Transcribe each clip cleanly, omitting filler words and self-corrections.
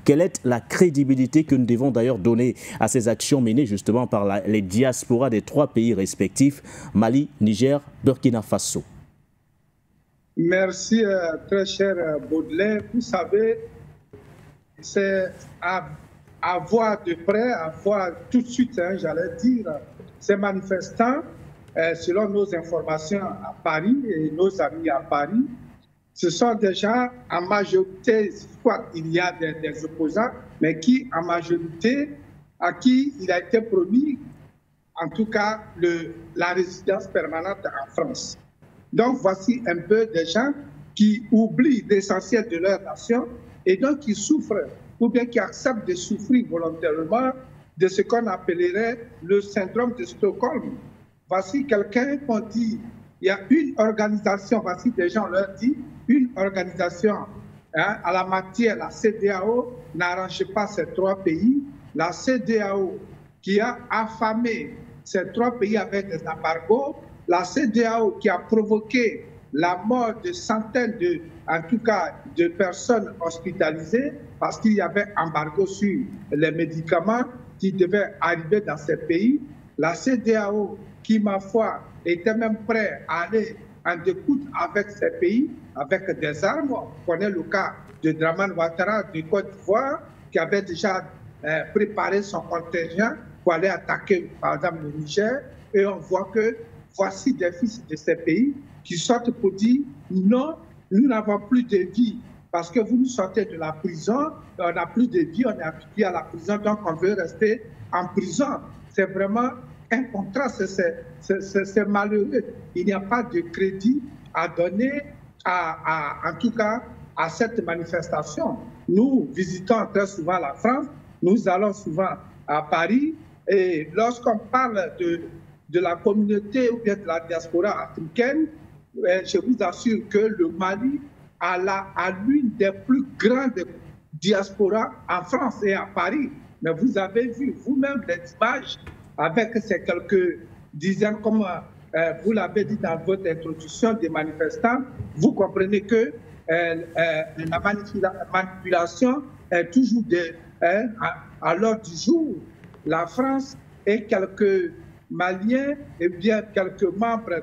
Quelle est la crédibilité que nous devons d'ailleurs donner à ces actions menées justement par les diasporas des 3 pays respectifs, Mali, Niger, Burkina Faso? Merci, très cher Baudelaire. Vous savez, c'est à voir de près, à voir tout de suite, hein, j'allais dire, ces manifestants, selon nos informations à Paris et nos amis à Paris, ce sont des gens, en majorité, soit il y a des opposants, mais qui, en majorité, à qui il a été promis, en tout cas, la résidence permanente en France. Donc, voici un peu des gens qui oublient l'essentiel de leur nation et donc qui souffrent ou bien qui acceptent de souffrir volontairement de ce qu'on appellerait le syndrome de Stockholm. Voici quelqu'un qu'on dit, il y a une organisation, voici des gens leur disent, une organisation à la matière, la CEDEAO, n'arrange pas ces 3 pays. La CEDEAO qui a affamé ces 3 pays avec des embargos, la CEDEAO qui a provoqué la mort de centaines en tout cas, de personnes hospitalisées parce qu'il y avait embargo sur les médicaments qui devaient arriver dans ces pays. La CEDEAO qui, ma foi, était même prêt à aller en découte avec ces pays, avec des armes. On connaît le cas de Dramane Ouattara de Côte d'Ivoire qui avait déjà préparé son contingent pour aller attaquer, par exemple, le Niger. Et on voit que voici des fils de ces pays qui sortent pour dire non, nous n'avons plus de vie parce que vous nous sortez de la prison, on n'a plus de vie, on est habitué à la prison, donc on veut rester en prison. C'est vraiment un contraste, c'est malheureux. Il n'y a pas de crédit à donner, en tout cas, à cette manifestation. Nous visitons très souvent la France, nous allons souvent à Paris, et lorsqu'on parle de la communauté ou bien de la diaspora africaine, je vous assure que le Mali a l'une des plus grandes diasporas en France et à Paris. Mais vous avez vu vous-même les images avec ces quelques dizaines, comme vous l'avez dit dans votre introduction, des manifestants. Vous comprenez que la manipulation est toujours à l'ordre du jour. La France et quelques Maliens et bien quelques membres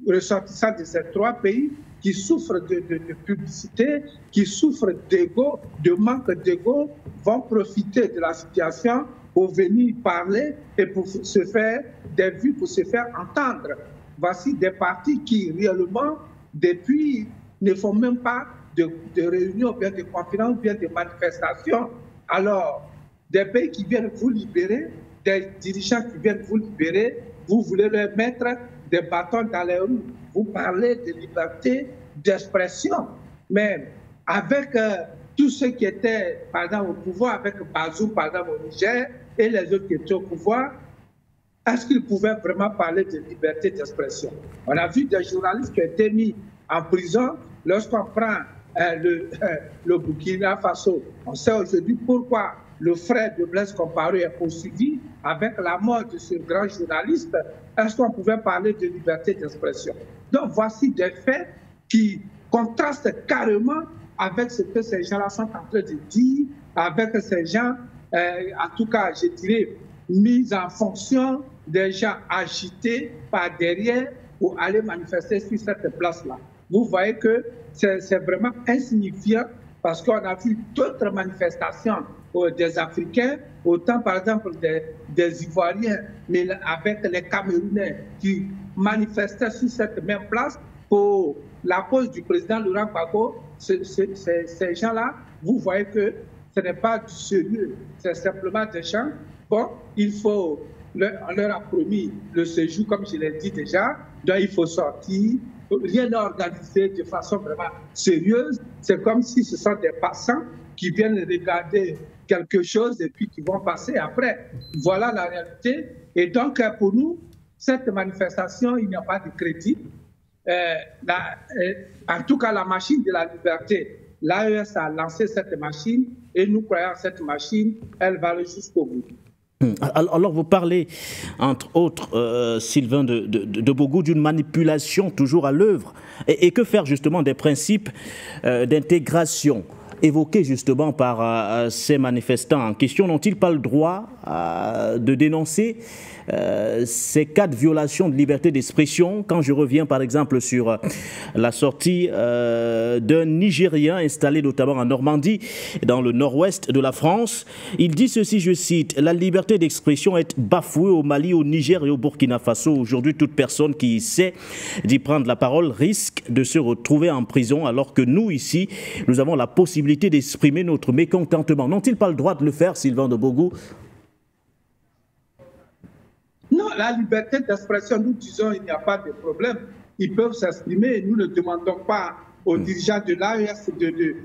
ressortissants de ces 3 pays qui souffrent de publicité, qui souffrent d'ego, de manque d'ego, vont profiter de la situation pour venir parler et pour se faire des vues, pour se faire entendre. Voici des partis qui réellement, depuis, ne font même pas de réunions, bien de conférences, bien de manifestations. Alors, des pays qui viennent vous libérer, des dirigeants qui viennent vous libérer, vous voulez leur mettre des bâtons dans les roues. Vous parlez de liberté d'expression. Mais avec tous ceux qui étaient, par exemple, au pouvoir, avec Bazoum, par exemple, au Niger, et les autres qui étaient au pouvoir, est-ce qu'ils pouvaient vraiment parler de liberté d'expression? On a vu des journalistes qui ont été mis en prison. Lorsqu'on prend le Burkina Faso, on sait aujourd'hui pourquoi le frère de Blaise Compaoré est poursuivi avec la mort de ce grand journaliste. Est-ce qu'on pouvait parler de liberté d'expression? Donc voici des faits qui contrastent carrément avec ce que ces gens-là sont en train de dire, avec ces gens, en tout cas, je dirais, mis en fonction, des gens agités par derrière pour aller manifester sur cette place-là. Vous voyez que c'est vraiment insignifiant parce qu'on a vu d'autres manifestations des Africains, autant par exemple des Ivoiriens, mais avec les Camerounais qui manifestaient sur cette même place pour la cause du président Laurent Gbagbo. Ces gens-là, vous voyez que ce n'est pas du sérieux, c'est simplement des gens. Bon, on leur a promis le séjour, comme je l'ai dit déjà, donc il faut sortir. Rien n'est organisé de façon vraiment sérieuse. C'est comme si ce sont des passants qui viennent regarder quelque chose et puis qui vont passer après. Voilà la réalité. Et donc, pour nous, cette manifestation, il n'y a pas de crédit. En tout cas, la machine de la liberté, l'AES a lancé cette machine et nous croyons que cette machine, elle va aller jusqu'au bout. Alors vous parlez, entre autres, Sylvain de Bougou, d'une manipulation toujours à l'œuvre. Et que faire justement des principes d'intégration évoquées justement par ces manifestants en question n'ont-ils pas le droit de dénoncer ces cas de violation de liberté d'expression? Quand je reviens par exemple sur la sortie d'un Nigérien installé notamment en Normandie, dans le nord-ouest de la France, il dit ceci, je cite: « La liberté d'expression est bafouée au Mali, au Niger et au Burkina Faso. Aujourd'hui, toute personne qui essaie d'y prendre la parole risque de se retrouver en prison, alors que nous, ici, nous avons la possibilité d'exprimer notre mécontentement. » N'ont-ils pas le droit de le faire, Sylvain de Bogou? Non, la liberté d'expression, nous disons il n'y a pas de problème. Ils peuvent s'exprimer. Nous ne demandons pas aux dirigeants de l'AES de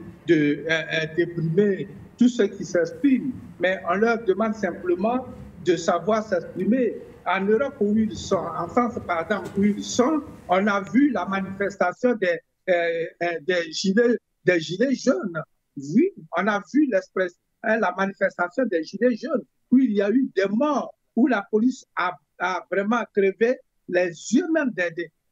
déprimer tous ceux qui s'expriment, mais on leur demande simplement de savoir s'exprimer. En Europe où ils sont, en France par exemple où ils sont, on a vu la manifestation des gilets jaunes. Oui, on a vu la manifestation des gilets jaunes où il y a eu des morts, où la police a vraiment crevé les yeux même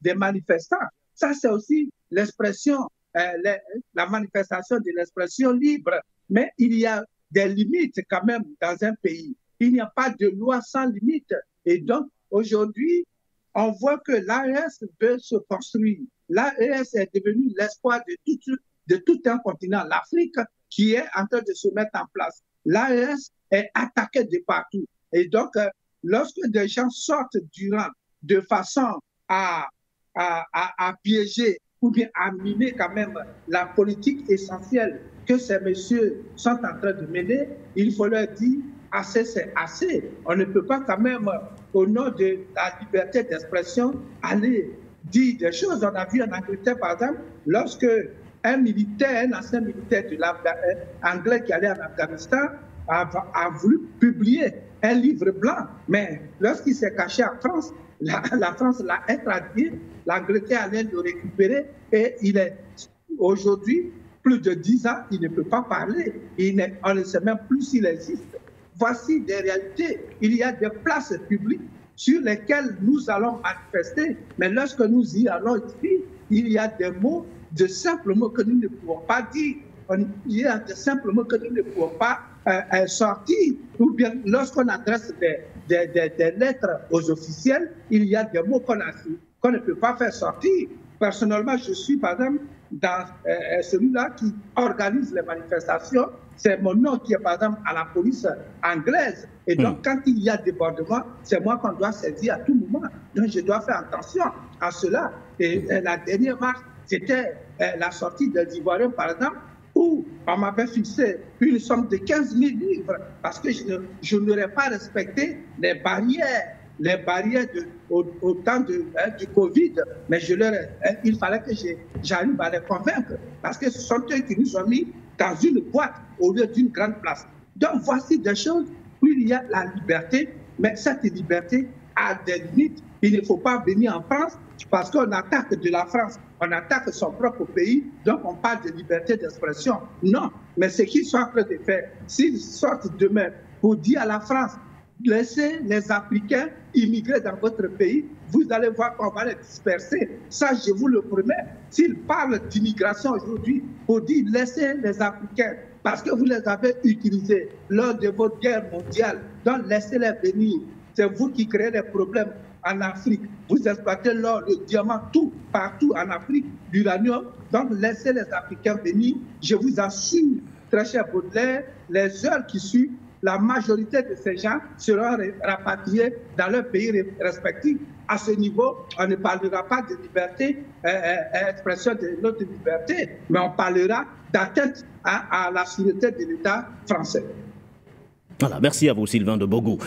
des manifestants. Ça, c'est aussi l'expression, la manifestation de l'expression libre. Mais il y a des limites quand même dans un pays. Il n'y a pas de loi sans limite. Et donc, aujourd'hui, on voit que l'AES veut se construire. L'AES est devenu l'espoir de tout un continent, l'Afrique, qui est en train de se mettre en place. L'AES est attaquée de partout. Et donc, lorsque des gens sortent du rang de façon à piéger ou bien à miner quand même la politique essentielle que ces messieurs sont en train de mener, il faut leur dire assez, c'est assez. On ne peut pas quand même, au nom de la liberté d'expression, aller dire des choses. On a vu en Angleterre, par exemple, lorsque un ancien militaire anglais qui allait en Afghanistan a voulu publier un livre blanc, mais lorsqu'il s'est caché en France, la France l'a intradié, l'Angleterre allait le récupérer et il est aujourd'hui, plus de 10 ans, il ne peut pas parler. On ne sait même plus s'il existe. Voici des réalités. Il y a des places publiques sur lesquelles nous allons manifester, mais lorsque nous y allons ici, il y a des mots, de simples mots que nous ne pouvons pas dire. Il y a de simples mots que nous ne pouvons pas sortir. Ou bien lorsqu'on adresse des lettres aux officiels, il y a des mots qu'on ne peut pas faire sortir. Personnellement, je suis par exemple dans celui-là qui organise les manifestations. C'est mon nom qui est par exemple à la police anglaise. Et donc, quand il y a débordement, c'est moi qu'on doit saisir à tout moment. Donc, je dois faire attention à cela. Et la dernière marche, c'était la sortie des Ivoiriens, par exemple, où on m'avait fixé une somme de 15 000 livres parce que je n'aurais pas respecté les barrières au temps du Covid. Mais il fallait que j'arrive à les convaincre parce que ce sont eux qui nous ont mis dans une boîte au lieu d'une grande place. Donc voici des choses où il y a la liberté, mais cette liberté a des limites. Il ne faut pas venir en France parce qu'on attaque de la France, on attaque son propre pays, donc on parle de liberté d'expression. Non, mais ce qu'ils sont en train de faire, s'ils sortent demain pour dire à la France, laissez les Africains immigrer dans votre pays, vous allez voir qu'on va les disperser. Ça, je vous le promets. S'ils parlent d'immigration aujourd'hui pour dire laissez les Africains, parce que vous les avez utilisés lors de votre guerre mondiale, donc laissez-les venir. C'est vous qui créez les problèmes en Afrique. Vous exploitez l'or, le diamant, tout, partout en Afrique, l'uranium. Donc, laissez les Africains venir. Je vous assure, très cher Baudelaire, les heures qui suivent, la majorité de ces gens seront rapatriés dans leurs pays respectifs. À ce niveau, on ne parlera pas de liberté, expression de notre liberté, mais on parlera d'atteinte à la sûreté de l'État français. Voilà, merci à vous, Sylvain de Bogou.